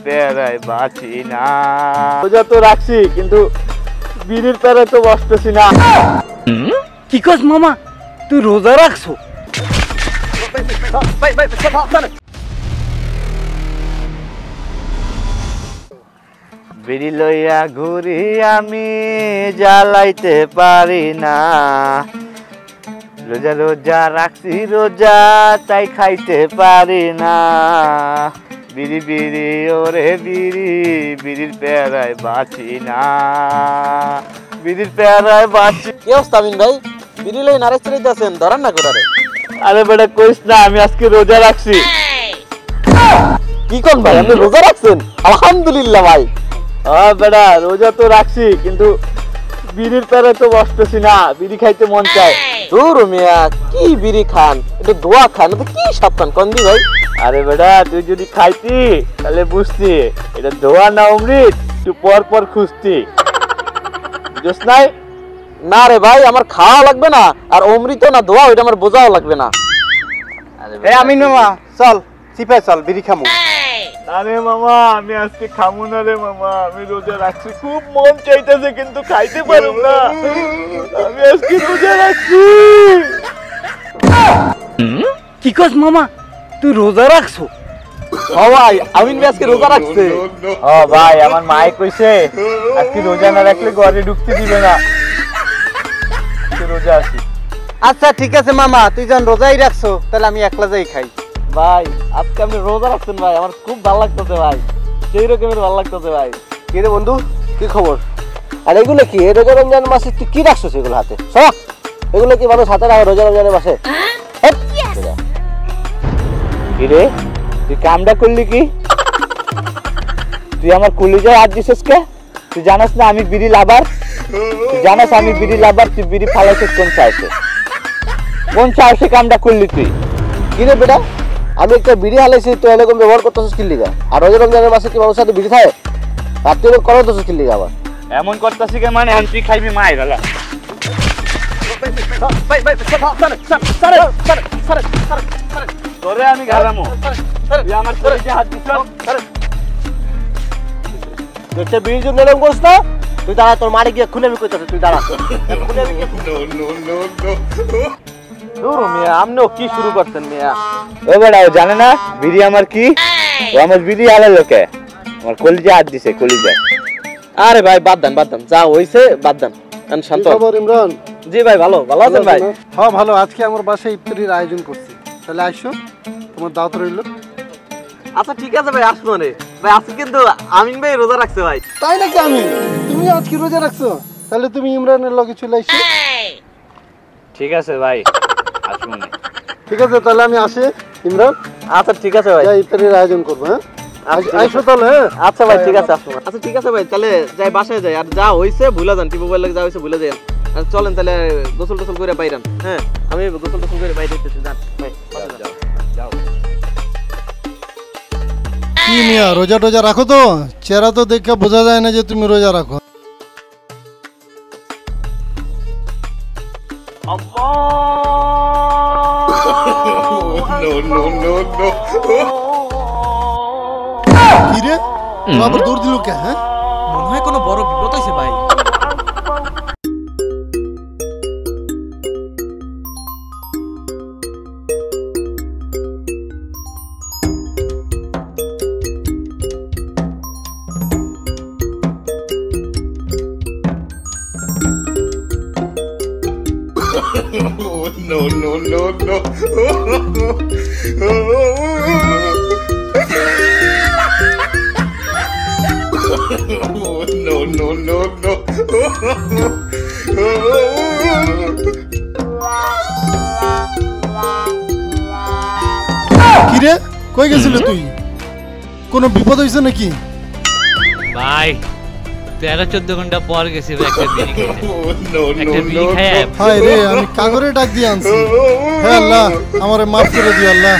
প্যারায় বাঁচি না। রোজা তো রাখছি কিন্তু বিড়ির প্যারায় তো বসতেছি না। কি কস মামা, তুই রোজা রাখছো? বিড়ি লইয়া ঘুরি আমি, জ্বালাইতে পারি না। রোজা রোজা রাখছি রোজা, তাই খাইতে পারি না। বিড়ি বিড়ি ওরে বিড়ি, বিড়ির প্যারায় বাঁচি না। বিড়ির প্যারায় বাঁচি। কি অবস্থা আমিন ভাই? বিড়ি লই নারাজ চড়াইতেছেন, ধরান না কোটারে। আরে বেটা কইস না, আমি আজকে রোজা রাখছি। কি কোন ভাই, আপনি রোজা রাখছেন? আলহামদুলিল্লাহ ভাই। হ্যাঁ বেটা, রোজা তো রাখছি কিন্তু বিড়ির প্যারায় তো বসতেছি না। বিড়ি খাইতে মন চায়। দূর মিয়া, কি বিড়ি খান, একটু দোয়া খান, তো কি সব খান কন্দি ভাই? আরে বেটা, তুই যদি খাইতি তাহলে বুঝতি এটা দোয়া না অমৃত, একটু পর পর খুঁজতি। বুঝছ নাই? না রে ভাই, আমার খাওয়া লাগবে না, আর অমৃত না দোয়া ওইটা আমার বোঝাও লাগবে না। এ আমিন মামা, চল সিপাই চল, বিড়ি খামু। আরে মামা, আমি আজকে খামু না রে মামা। আমি রোজা রাখছি, খুব মন চাইতেছে কিন্তু খাইতে পারুম না। আমি আজকে রোজা রাখছি। কি কস মামা, তুই রোজা রাখছো? ও ভাই, আমিন ভাই আজকে রোজা রাখছে। ও ভাই, আমার মায়ে কইছে আজকে রোজা না রাখলে ঘরে ঢুকতে দিবে না। রোজা আছি। আচ্ছা ঠিক আছে মামা, তুই যখন রোজাই রাখছো তাহলে আমি একলা যাই খাই। ভাই আজকে আপনি রোজা রাখছেন ভাই, আমার খুব ভালো লাগতেছে ভাই, সেই রকমের ভালো লাগতেছে ভাই। কি রে বন্ধু, কি খবর? আর এগুলো কি রোজা রমজান মাসে তুই কি রাখছো এগুলো হাতে? সব এগুলো কি মানুষ হাতে রাখে রোজা রমজানের মাসে? কি রে, তুই কামটা করলি কি? তুই আমার কলিজায় হাত দিছিস কে? তুই জানাস না আমি বিড়ি লাভার? তুই জানাস আমি বিড়ি লাভার? তুই বিড়ি ফালাইছিস কোন সাহসে? কোন সাহসে কামটা করলি তুই? কি রে বেটা, আমি একটা বিড়ি হালাইছি, তো এরকম ব্যবহার করতেছিস কি লিগা? আর রোজা রমজানের মাসে কি মানুষের সাথে বিড়ি খায়? আর তুই এরকম করতেছিস কি লিগা আবার? এমন করতেছি কে মানে তুই খাইবি মায়ের বেলা? তোরে আমি ঘালামো, তুই আমার কলিজায় হাত দিছিস। তুই একটা বিড়ির জন্য এরকম করিস না? তুই দাঁড়া, তোর মারে গিয়ে খুলে আমি কইতাছি, তুই দাঁড়া। দূর মিয়া, আপনিও কি শুরু করছেন মিয়া? ও বেটা, ও জানে না বিড়ি আমার কি? ও আমার বিড়ি হালালো কে? আমার কলিজায় হাত দিছে, কলিজায়। আরে ভাই বাদ দেন, যা হইছে বাদ দেন। শান্ত। খবর ইমরান? জি ভাই, ভালো আছেন ভাই? হ্যাঁ ভালো। আজকে আমার বাসায় ইফতারির আয়োজন করছি, তাহলে আসো, তোমার দাওয়াত রইল। আচ্ছা ঠিক আছে ভাই, আসবো রে ভাই। আজকে কিন্তু আমিন ভাই রোজা রাখছে ভাই। তাই নাকি? তুমি আজকে রোজা রাখছো? তাহলে তুমি ইমরানের লগে চলে আসো। ঠিক আছে ভাই, আসুন। ঠিক আছে, তাহলে আমি আসি ইমরান। আচ্ছা ঠিক আছে ভাই, ইফতারির আয়োজন করবো। হ্যাঁ আইসো তাহলে। হ্যাঁ আচ্ছা ভাই ঠিক আছে, আসবো। আচ্ছা ঠিক আছে ভাই, তাহলে যাই বাসায় যাই। আর যা হইছে ভুলে যান, টিপু ভাইয়ের লাগে যা হইছে ভুলে যান। চলেন তাহলে গোসল টোসল করে বাইরান। হ্যাঁ আমি গোসল টোসল করে বাইরে দিতেছি। যান ভাই, যাও। কি মিয়া, রোজা টোজা রাখো তো? চেহারা তো দেখে বোঝা যায় না যে তুমি রোজা রাখো। কি রে, আবার দৌড় দিল কে? হ্যাঁ মনে হয় কোনো বড় বিপদ হয়েছে ভাই। কিরে, কই গেছিল তুই? কোনো বিপদ হয়েছে নাকি? ভাই 13-14 ঘন্টা পর গেছি একটা বিড়ি খেতে। একটা বিড়ি খায় হায় রে, আমি কাগরে ডাক দিয়ে আনছি। হে আল্লাহ, আমারে মাফ করে দিও আল্লাহ।